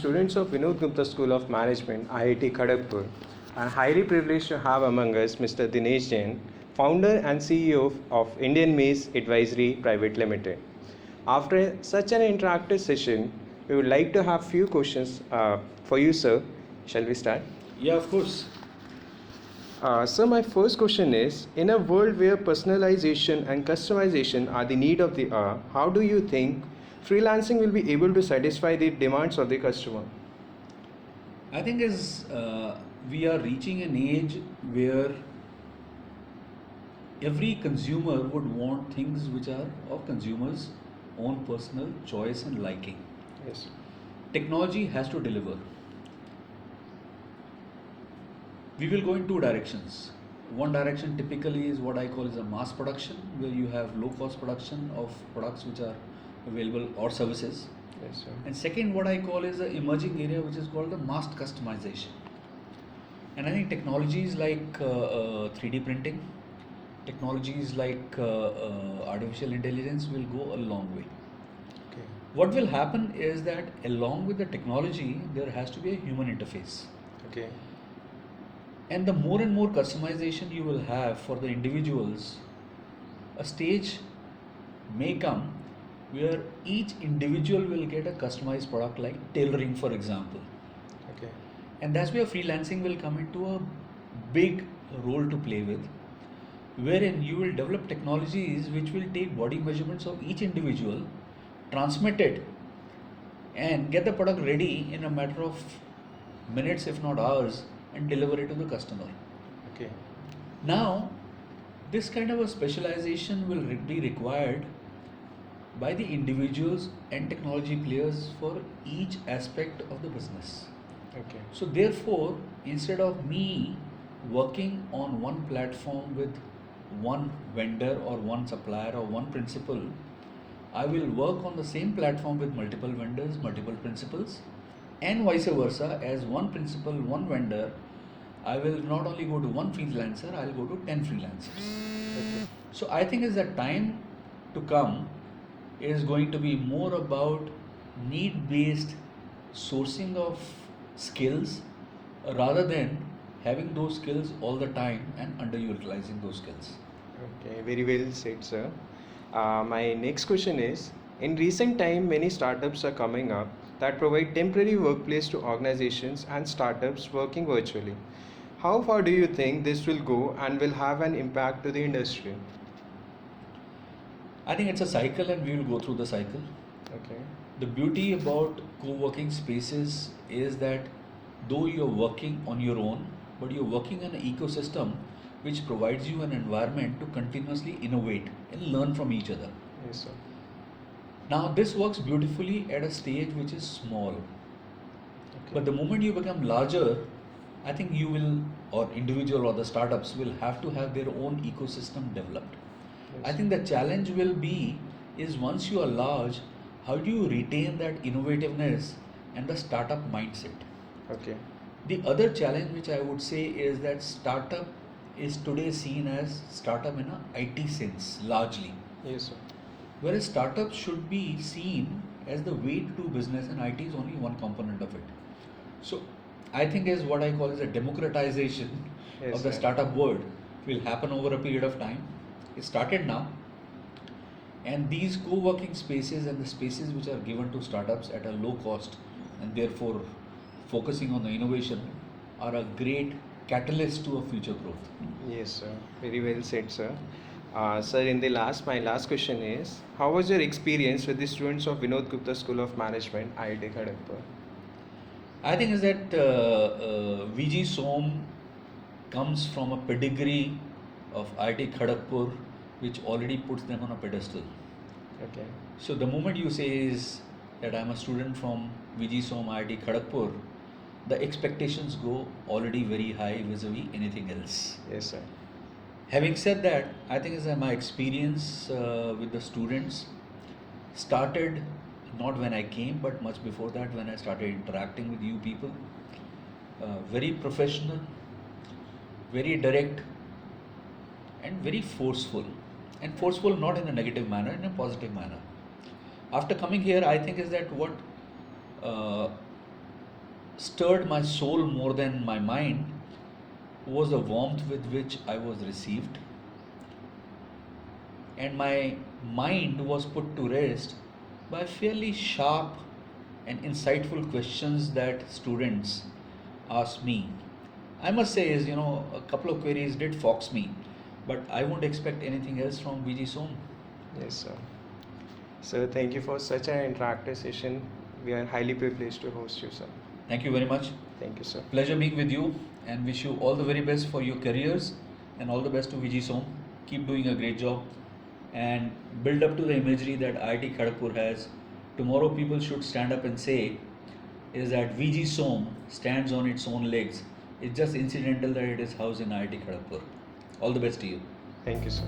students of Vinod Gupta School of Management, IIT Kharagpur. I'm highly privileged to have among us Mr. Dinesh Jain, founder and CEO of Indian Maize Advisory Private Limited. After such an interactive session, we would like to have few questions for you, sir. Shall we start? Yeah, of course. So my first question is, in a world where personalization and customization are the need of the hour, how do you think freelancing will be able to satisfy the demands of the customer? I think we are reaching an age where every consumer would want things which are of consumers' own personal choice and liking. Yes. Technology has to deliver. We will go in two directions. One direction typically is what I call as a mass production, where you have low cost production of products which are available or services. Yes, sir. And second, what I call is an emerging area which is called the mass customization. And I think technologies like 3D printing, technologies like artificial intelligence will go a long way. Okay. What will happen is that along with the technology, there has to be a human interface. Okay. And the more and more customization you will have for the individuals, a stage may come where each individual will get a customized product like tailoring, for example. Okay. And that's where freelancing will come into a big role to play with, wherein you will develop technologies which will take body measurements of each individual, transmit it, and get the product ready in a matter of minutes, if not hours, and deliver it to the customer. Okay. Now, this kind of a specialization will be required by the individuals and technology players for each aspect of the business. Okay. So, therefore, instead of me working on one platform with one vendor or one supplier or one principal, I will work on the same platform with multiple vendors, multiple principals, and vice versa. As one principal, one vendor, I will not only go to one freelancer, I'll go to 10 freelancers. Okay. So I think as the time to come is going to be more about need-based sourcing of skills rather than having those skills all the time and underutilizing those skills. Okay, very well said, sir. My next question is, in recent time, many startups are coming up that provide temporary workplace to organizations and startups working virtually. How far do you think this will go and will have an impact to the industry? I think it's a cycle and we will go through the cycle. Okay. The beauty about co-working spaces is that though you're working on your own, but you're working in an ecosystem which provides you an environment to continuously innovate and learn from each other. Yes, sir. Now, this works beautifully at a stage which is small. Okay. But the moment you become larger, I think you will, or individual or the startups will have to have their own ecosystem developed. Yes. I think the challenge will be is once you are large, how do you retain that innovativeness and the startup mindset? Okay. The other challenge which I would say is that startup is today seen as startup in a IT sense largely. Yes, sir. Whereas startups should be seen as the way to do business and IT is only one component of it. So I think is what I call as a democratization Yes, of the sir. startup world will happen over a period of time. It started now. And these co-working spaces and the spaces which are given to startups at a low cost and therefore focusing on the innovation are a great catalyst to a future growth. Yes, sir. Very well said, sir. Sir, my last question is, how was your experience with the students of Vinod Gupta School of Management, IIT Kharagpur? I think is that VG Som comes from a pedigree of IIT Kharagpur which already puts them on a pedestal. Okay. So the moment you say is that I'm a student from VG Som IIT Kharagpur, the expectations go already very high vis-a-vis anything else. Yes, sir. Having said that, I think is that my experience with the students started not when I came, but much before that when I started interacting with you people. Very professional, very direct, and very forceful. And forceful not in a negative manner, in a positive manner. After coming here, I think is that what stirred my soul more than my mind was the warmth with which I was received, and my mind was put to rest by fairly sharp and insightful questions that students asked me. I must say, a couple of queries did fox me, but I won't expect anything else from VG Som. Yes, sir. So thank you for such an interactive session. We are highly privileged to host you, sir. Thank you very much. Thank you, sir. Pleasure being with you, and wish you all the very best for your careers, and all the best to VG Som. Keep doing a great job and build up to the imagery that IIT Kharagpur has. Tomorrow people should stand up and say is that VG Som stands on its own legs. It's just incidental that it is housed in IIT Kharagpur. All the best to you. Thank you, sir.